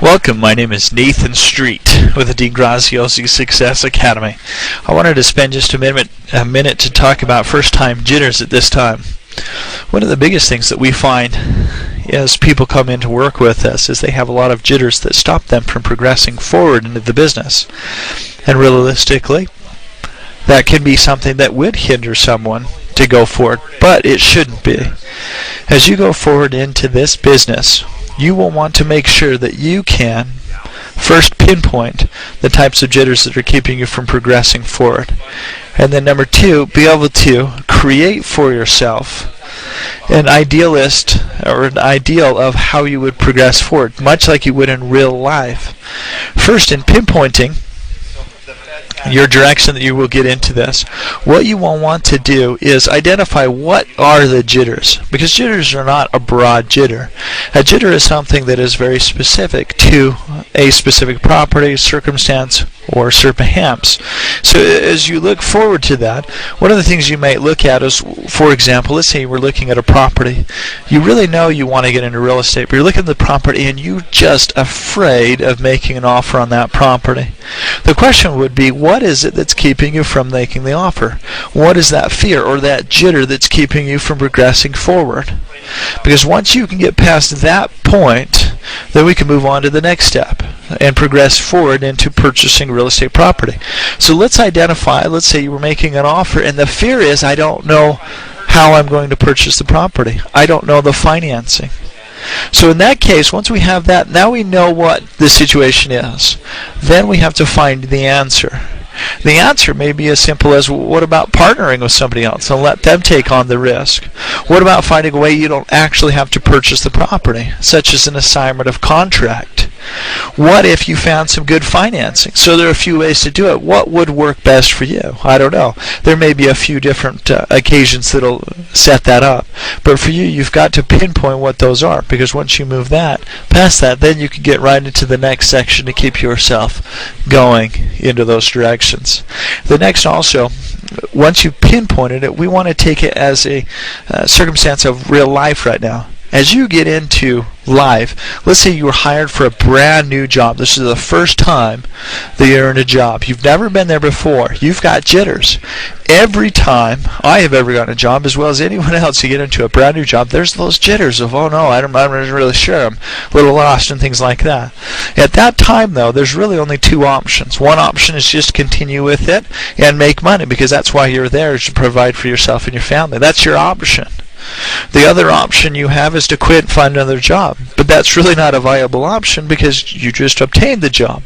Welcome, my name is Nathan Street with the Graziosi Success Academy. I wanted to spend just a minute to talk about first-time jitters at this time. One of the biggest things that we find as people come in to work with us is they have a lot of jitters that stop them from progressing forward into the business. And realistically, that can be something that would hinder someone to go forward, but it shouldn't be. As you go forward into this business, you will want to make sure that you can first pinpoint the types of jitters that are keeping you from progressing forward. And then number two, be able to create for yourself an idealist or an ideal of how you would progress forward, much like you would in real life. First, in pinpointing your direction that you will get into this, what you will want to do is identify what are the jitters, because jitters are not a broad jitter. A jitter is something that is very specific to a specific property, circumstance, or circumstance. So as you look forward to that, one of the things you might look at is, for example, let's say you were looking at a property. You really know you want to get into real estate, but you're looking at the property and you're just afraid of making an offer on that property. The question would be, what is it that's keeping you from making the offer? What is that fear or that jitter that's keeping you from progressing forward? Because once you can get past that point, then we can move on to the next step and progress forward into purchasing real estate property. So let's identify, let's say you were making an offer and the fear is, I don't know how I'm going to purchase the property. I don't know the financing. So in that case, once we have that, now we know what the situation is. Then we have to find the answer. The answer may be as simple as, what about partnering with somebody else and let them take on the risk? What about finding a way you don't actually have to purchase the property, such as an assignment of contract? What if you found some good financing? So there are a few ways to do it. What would work best for you? I don't know. There may be a few different occasions that'll set that up. But for you, you've got to pinpoint what those are, because once you move past that, then you can get right into the next section to keep yourself going into those directions. The next also, once you've pinpointed it, we want to take it as a circumstance of real life right now. As you get into life, let's say you were hired for a brand new job. This is the first time that you're in a job. You've never been there before. You've got jitters. Every time I have ever gotten a job, as well as anyone else, you get into a brand new job, there's those jitters of, oh no, I'm not really sure, I'm a little lost and things like that. At that time though, there's really only two options. One option is just continue with it and make money, because that's why you're there, is to provide for yourself and your family. That's your option. The other option you have is to quit and find another job. But that's really not a viable option, because you just obtained the job.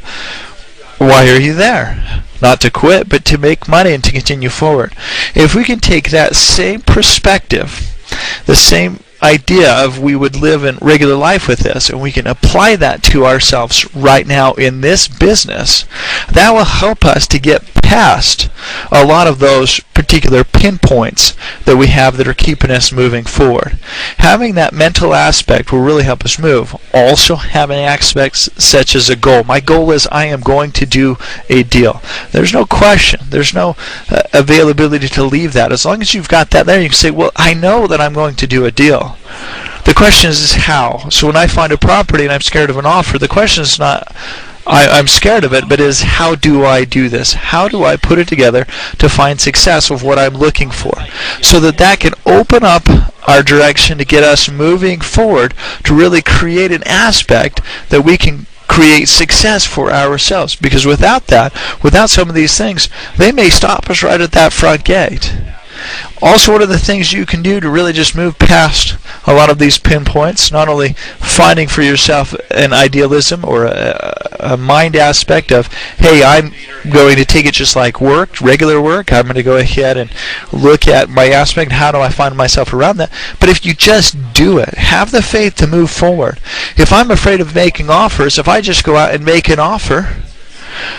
Why are you there? Not to quit, but to make money and to continue forward. If we can take that same perspective, the same idea of we would live in regular life with this, and we can apply that to ourselves right now in this business, that will help us to get past a lot of those particular pinpoints that we have that are keeping us moving forward. Having that mental aspect will really help us move. Also having aspects such as a goal. My goal is I am going to do a deal. There's no question. There's no availability to leave that. As long as you've got that there, you can say, well, I know that I'm going to do a deal. The question is how. So when I find a property and I'm scared of an offer, the question is not I'm scared of it, but is how do I do this? How do I put it together to find success of what I'm looking for? So that can open up our direction to get us moving forward, to really create an aspect that we can create success for ourselves. Because without that, without some of these things, they may stop us right at that front gate. Also, one of the things you can do to really just move past a lot of these pinpoints, not only finding for yourself an idealism or a mind aspect of, hey, I'm going to take it just like work, regular work, I'm going to go ahead and look at my aspect, how do I find myself around that? But if you just do it, have the faith to move forward. If I'm afraid of making offers, if I just go out and make an offer,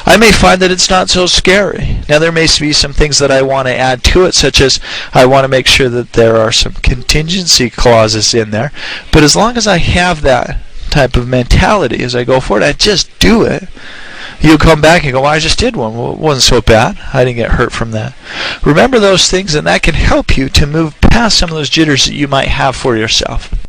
I may find that it's not so scary. Now there may be some things that I want to add to it, such as I want to make sure that there are some contingency clauses in there. But as long as I have that type of mentality as I go forward, I just do it. You'll come back and go, well, I just did one. Well, it wasn't so bad. I didn't get hurt from that. Remember those things, and that can help you to move past some of those jitters that you might have for yourself.